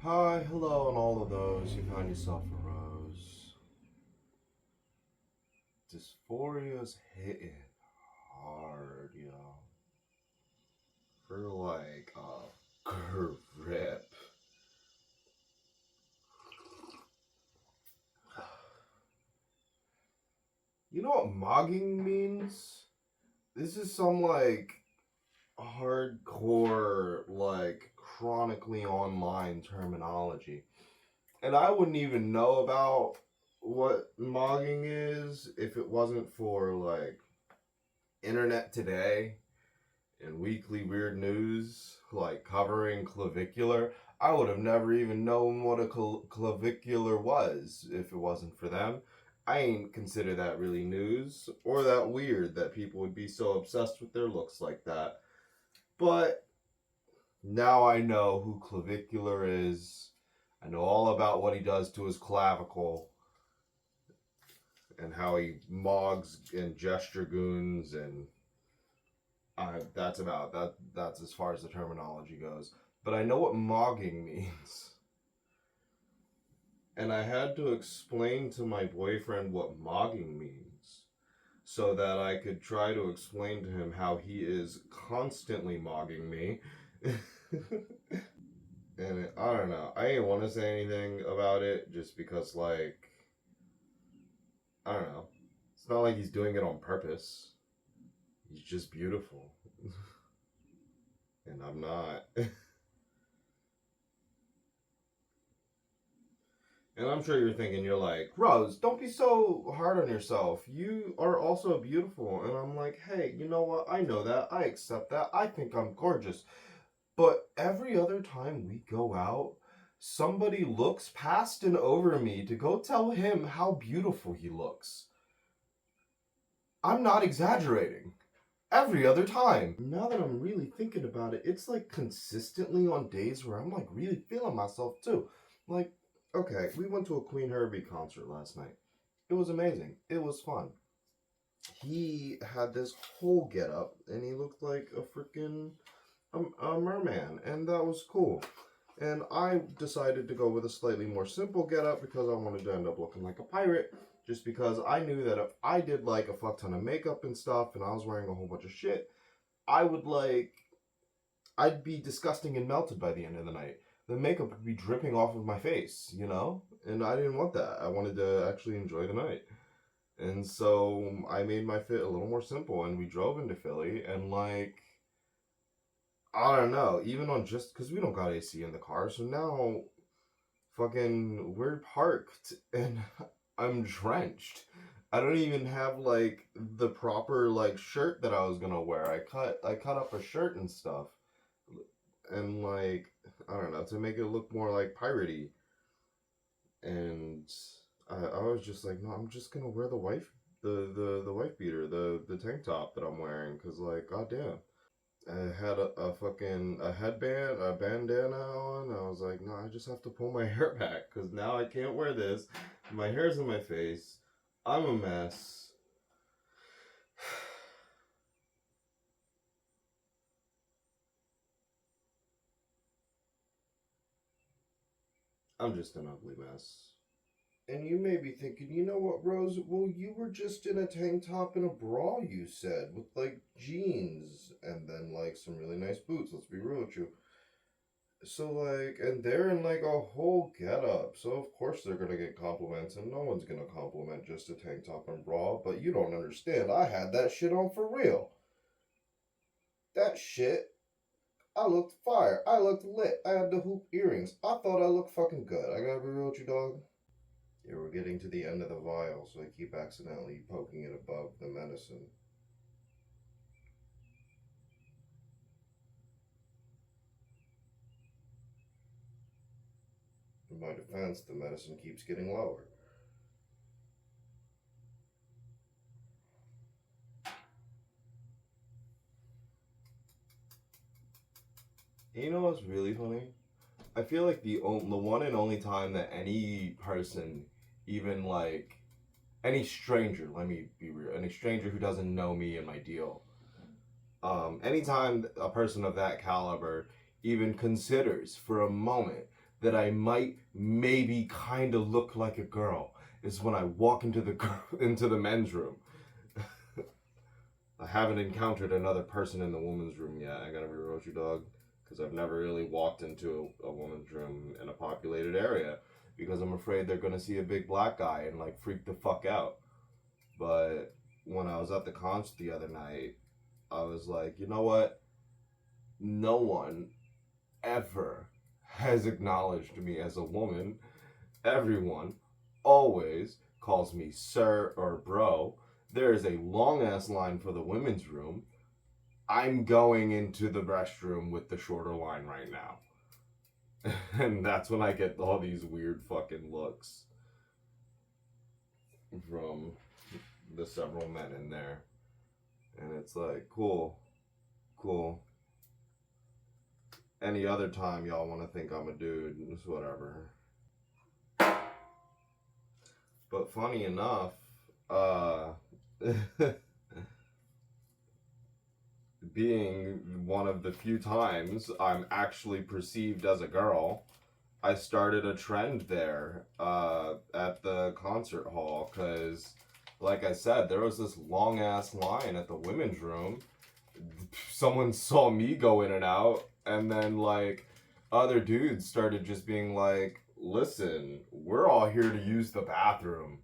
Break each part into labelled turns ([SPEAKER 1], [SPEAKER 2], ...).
[SPEAKER 1] Hi, hello, and all of those. You found yourself a rose. Dysphoria's hitting hard, yo. For like a grip. You know what mogging means? This is some like hardcore, like chronically online terminology. And I wouldn't even know about what mogging is if it wasn't for like Internet Today and Weekly Weird News, like covering clavicular. I would have never even known what a clavicular was if it wasn't for them. I ain't consider that really news or that weird that people would be so obsessed with their looks like that. But now I know who clavicular is. I know all about what he does to his clavicle and how he mogs and gesture goons, and that's about that. That's as far as the terminology goes. But I know what mogging means, and I had to explain to my boyfriend what mogging means, so that I could try to explain to him how he is constantly mogging me. And I don't know. I didn't want to say anything about it just because, like, I don't know. It's not like he's doing it on purpose. He's just beautiful. And I'm not. And I'm sure you're thinking, you're like, Rose, don't be so hard on yourself. You are also beautiful. And I'm like, hey, you know what? I know that. I accept that. I think I'm gorgeous. But every other time we go out, somebody looks past and over me to go tell him how beautiful he looks. I'm not exaggerating. Every other time. Now that I'm really thinking about it, it's like consistently on days where I'm like really feeling myself too. Like, okay, we went to a Queen Herbie concert last night. It was amazing. It was fun. He had this whole get up and he looked like a freaking a merman, and that was cool. And I decided to go with a slightly more simple get up because I wanted to end up looking like a pirate. Just because I knew that if I did like a fuck ton of makeup and stuff and I was wearing a whole bunch of shit, I would like, I'd be disgusting and melted by the end of the night. The makeup would be dripping off of my face, you know? And I didn't want that. I wanted to actually enjoy the night. And so I made my fit a little more simple and we drove into Philly and like, I don't know, even on just, because we don't got AC in the car, so now fucking we're parked and I'm drenched. I don't even have like the proper like shirt that I was gonna wear. I cut up a shirt and stuff, and like I don't know, to make it look more like piratey. And I was just like, no, I'm just gonna wear the wife beater, the tank top that I'm wearing, because like goddamn. I had a fucking a headband, a bandana on. I was like, no, I just have to pull my hair back because now I can't wear this. My hair's in my face. I'm a mess. I'm just an ugly mess. And you may be thinking, you know what, Rose? Well, you were just in a tank top and a bra, you said, with like jeans and then like some really nice boots. Let's be real with you. So like, and they're in like a whole get up. So of course they're gonna get compliments, and no one's gonna compliment just a tank top and bra. But you don't understand. I had that shit on for real. That shit. I looked fire. I looked lit. I had the hoop earrings. I thought I looked fucking good. I gotta be real with you, dog. Yeah, we're getting to the end of the vial, so I keep accidentally poking it above the medicine. In my defense, the medicine keeps getting lower. You know what's really funny? I feel like the one and only time that any person, even like any stranger, let me be real, any stranger who doesn't know me and my deal, anytime a person of that caliber even considers for a moment that I might maybe kind of look like a girl is when I walk into the men's room. I haven't encountered another person in the woman's room yet. I gotta be real with you, dog, because I've never really walked into a woman's room in a populated area because I'm afraid they're gonna see a big black guy and like freak the fuck out. But when I was at the concert the other night, I was like, you know what? No one ever has acknowledged me as a woman. Everyone always calls me sir or bro. There is a long ass line for the women's room. I'm going into the restroom with the shorter line right now. And that's when I get all these weird fucking looks from the several men in there. And it's like, cool, cool. Any other time y'all want to think I'm a dude, it's whatever. But funny enough, being one of the few times I'm actually perceived as a girl, I started a trend there at the concert hall because, like I said, there was this long ass line at the women's room. Someone saw me go in and out, and then like other dudes started just being like, listen, we're all here to use the bathroom.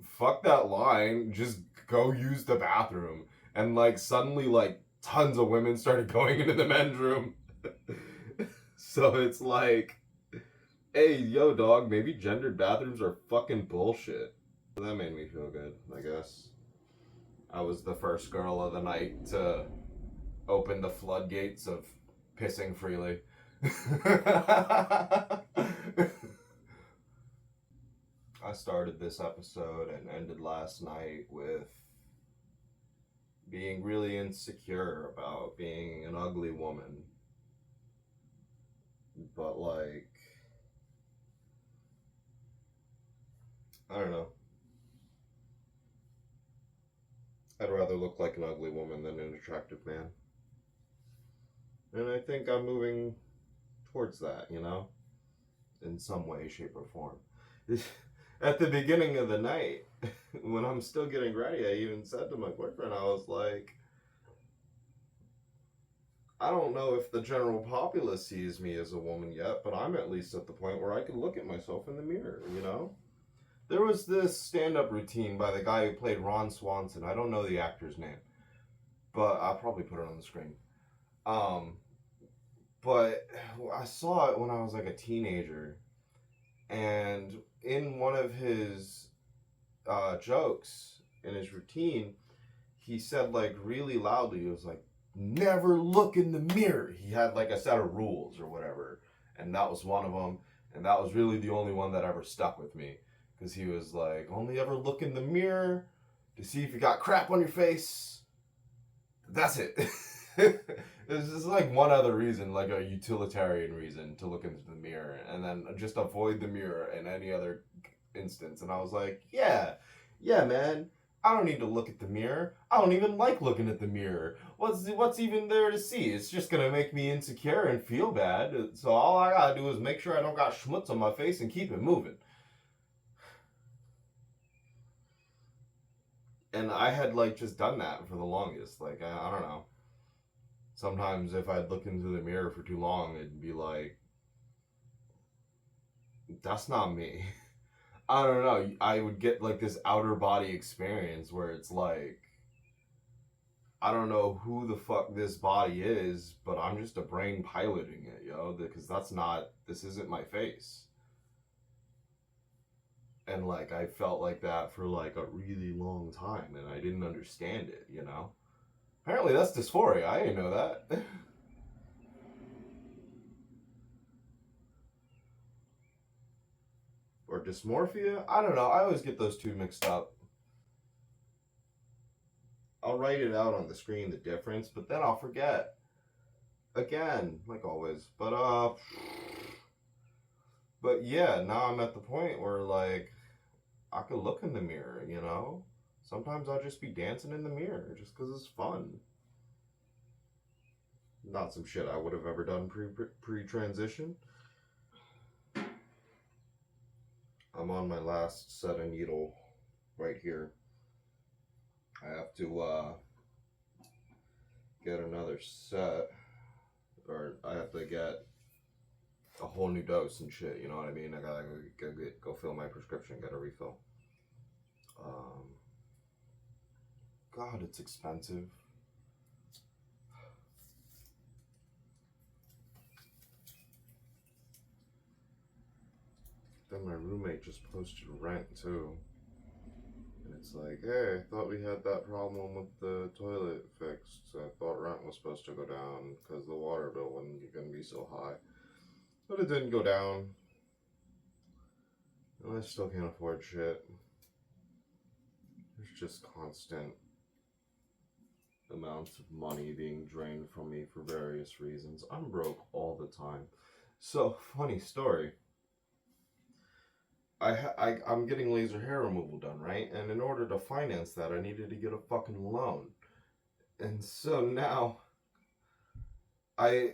[SPEAKER 1] Fuck that line, just go use the bathroom. And like suddenly like tons of women started going into the men's room. So it's like, hey, yo, dog, maybe gendered bathrooms are fucking bullshit. That made me feel good, I guess. I was the first girl of the night to open the floodgates of pissing freely. I started this episode and ended last night with being really insecure about being an ugly woman. But, like, I don't know. I'd rather look like an ugly woman than an attractive man. And I think I'm moving towards that, you know? In some way, shape, or form. At the beginning of the night, when I'm still getting ready, I even said to my boyfriend, I was like, I don't know if the general populace sees me as a woman yet, but I'm at least at the point where I can look at myself in the mirror, you know? There was this stand-up routine by the guy who played Ron Swanson. I don't know the actor's name, but I'll probably put it on the screen. But I saw it when I was like a teenager, and in one of his jokes in his routine, he said like really loudly, he was like, never look in the mirror. He had like a set of rules or whatever, and that was one of them, and that was really the only one that ever stuck with me, because he was like, only ever look in the mirror to see if you got crap on your face. That's it. There's just like one other reason, like a utilitarian reason to look into the mirror, and then just avoid the mirror in any other instance. And I was like, yeah, man. I don't need to look at the mirror. I don't even like looking at the mirror. What's even there to see? It's just gonna make me insecure and feel bad. So all I gotta do is make sure I don't got schmutz on my face and keep it moving. And I had like just done that for the longest. Like I don't know. Sometimes if I'd look into the mirror for too long, it'd be like, that's not me. I don't know. I would get like this outer body experience where it's like, I don't know who the fuck this body is, but I'm just a brain piloting it, yo. Because this isn't my face. And like, I felt like that for like a really long time, and I didn't understand it, you know? Apparently that's dysphoria. I didn't know that. Or dysmorphia? I don't know. I always get those two mixed up. I'll write it out on the screen, the difference, but then I'll forget. Again, like always. But yeah, now I'm at the point where like I could look in the mirror, you know? Sometimes I'll just be dancing in the mirror just because it's fun. Not some shit I would have ever done pre-transition. I'm on my last set of needle right here. I have to get another set, or I have to get a whole new dose and shit. You know what I mean? I gotta go fill my prescription, get a refill. Um, God, it's expensive. Then my roommate just posted rent too. And it's like, hey, I thought we had that problem with the toilet fixed. I thought rent was supposed to go down because the water bill wasn't going to be so high. But it didn't go down. And I still can't afford shit. There's just constant amounts of money being drained from me for various reasons. I'm broke all the time. So, funny story. I'm getting laser hair removal done, right? And in order to finance that, I needed to get a fucking loan. And so now, the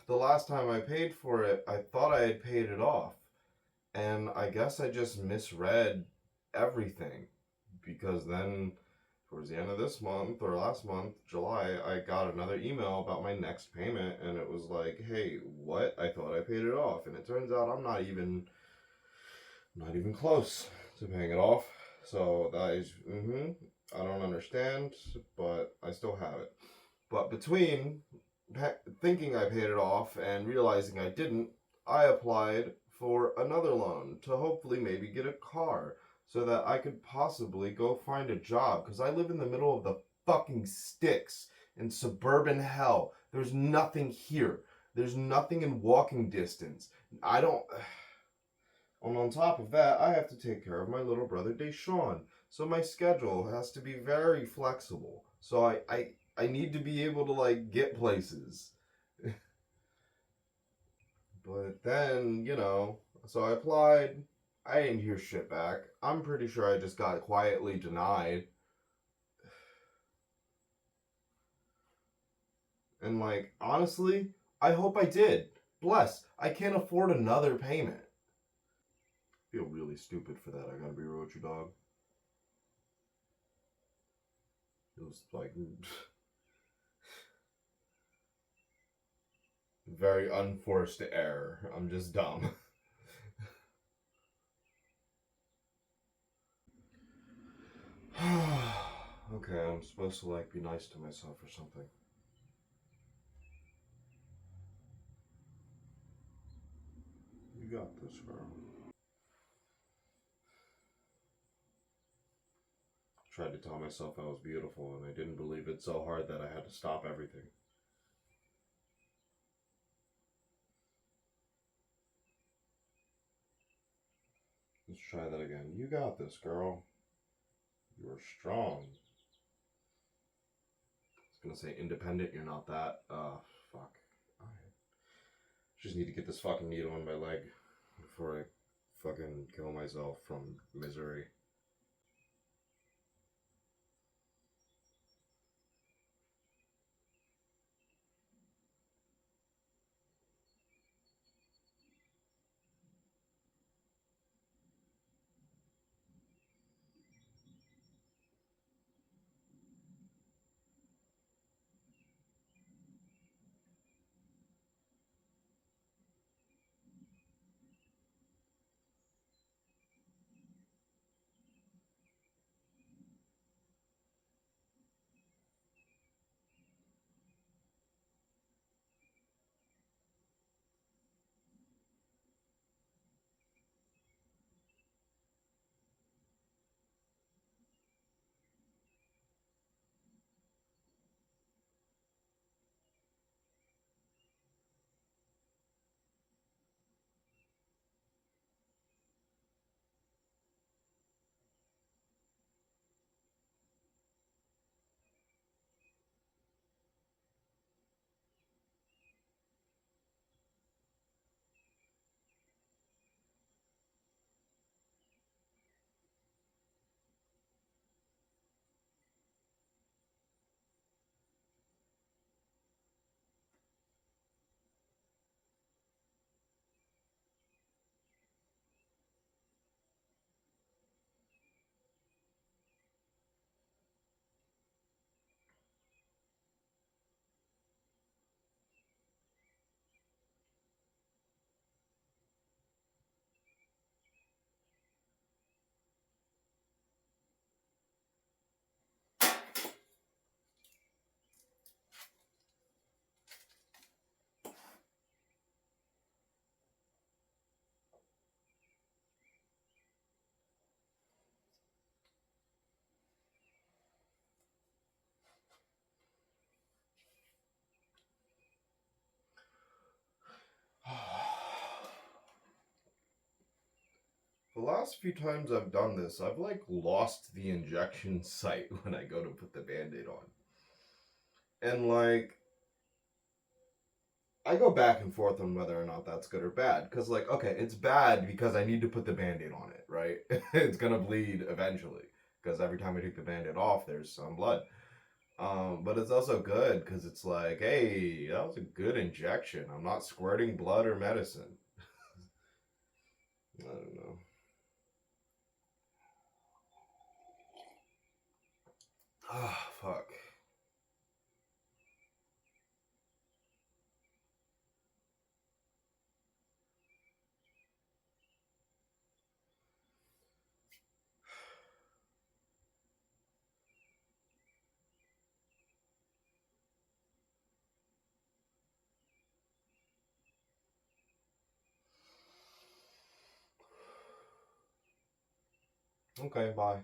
[SPEAKER 1] last time I paid for it, I thought I had paid it off. And I guess I just misread everything. Because then, towards the end of this month, or last month, July, I got another email about my next payment. And it was like, hey, what? I thought I paid it off. And it turns out I'm not even close to paying it off. So that is, I don't understand, but I still have it. But between thinking I paid it off and realizing I didn't, I applied for another loan to hopefully maybe get a car so that I could possibly go find a job, because I live in the middle of the fucking sticks in suburban hell. There's nothing here. There's nothing in walking distance. I don't... And on top of that, I have to take care of my little brother Deshaun. So my schedule has to be very flexible. So I need to be able to, like, get places. But then, so I applied. I didn't hear shit back. I'm pretty sure I just got quietly denied. And, like, honestly, I hope I did. Bless. I can't afford another payment. I feel really stupid for that, I gotta be real with you, dog. It was like very unforced error. I'm just dumb. Okay, I'm supposed to like be nice to myself or something. You got this, girl. Tried to tell myself I was beautiful, and I didn't believe it so hard that I had to stop everything. Let's try that again. You got this, girl. You're strong. I was gonna say independent, you're not that. Fuck. Alright. Just need to get this fucking needle in my leg before I fucking kill myself from misery. The last few times I've done this, I've like lost the injection site when I go to put the band-aid on. And like I go back and forth on whether or not that's good or bad. Because, like, okay, it's bad because I need to put the band aid on it, right? It's going to bleed eventually. Because every time I take the band aid off, there's some blood. But it's also good because it's like, hey, that was a good injection. I'm not squirting blood or medicine. I don't know. Ah, fuck. Okay, bye.